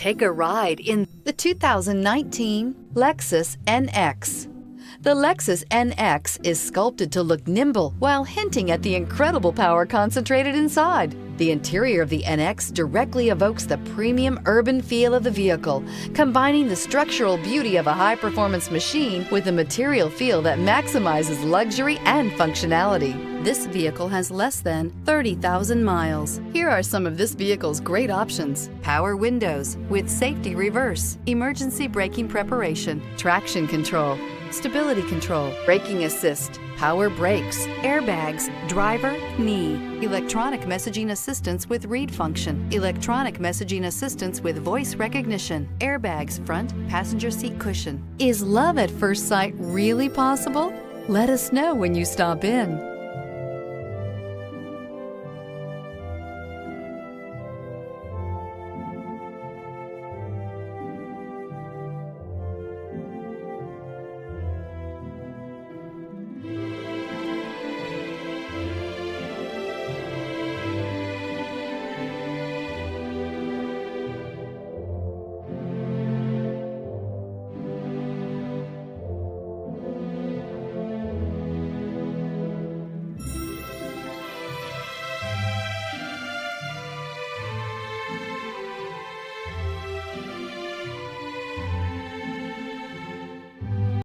Take a ride in the 2019 Lexus NX. The Lexus NX is sculpted to look nimble while hinting at the incredible power concentrated inside. The interior of the NX directly evokes the premium urban feel of the vehicle, combining the structural beauty of a high-performance machine with a material feel that maximizes luxury and functionality. This vehicle has less than 30,000 miles. Here are some of this vehicle's great options: power windows with safety reverse, emergency braking preparation, traction control, stability control, braking assist, power brakes, airbags, driver, knee, electronic messaging assistance with read function, electronic messaging assistance with voice recognition, airbags, front passenger seat cushion. Is love at first sight really possible? Let us know when you stop in.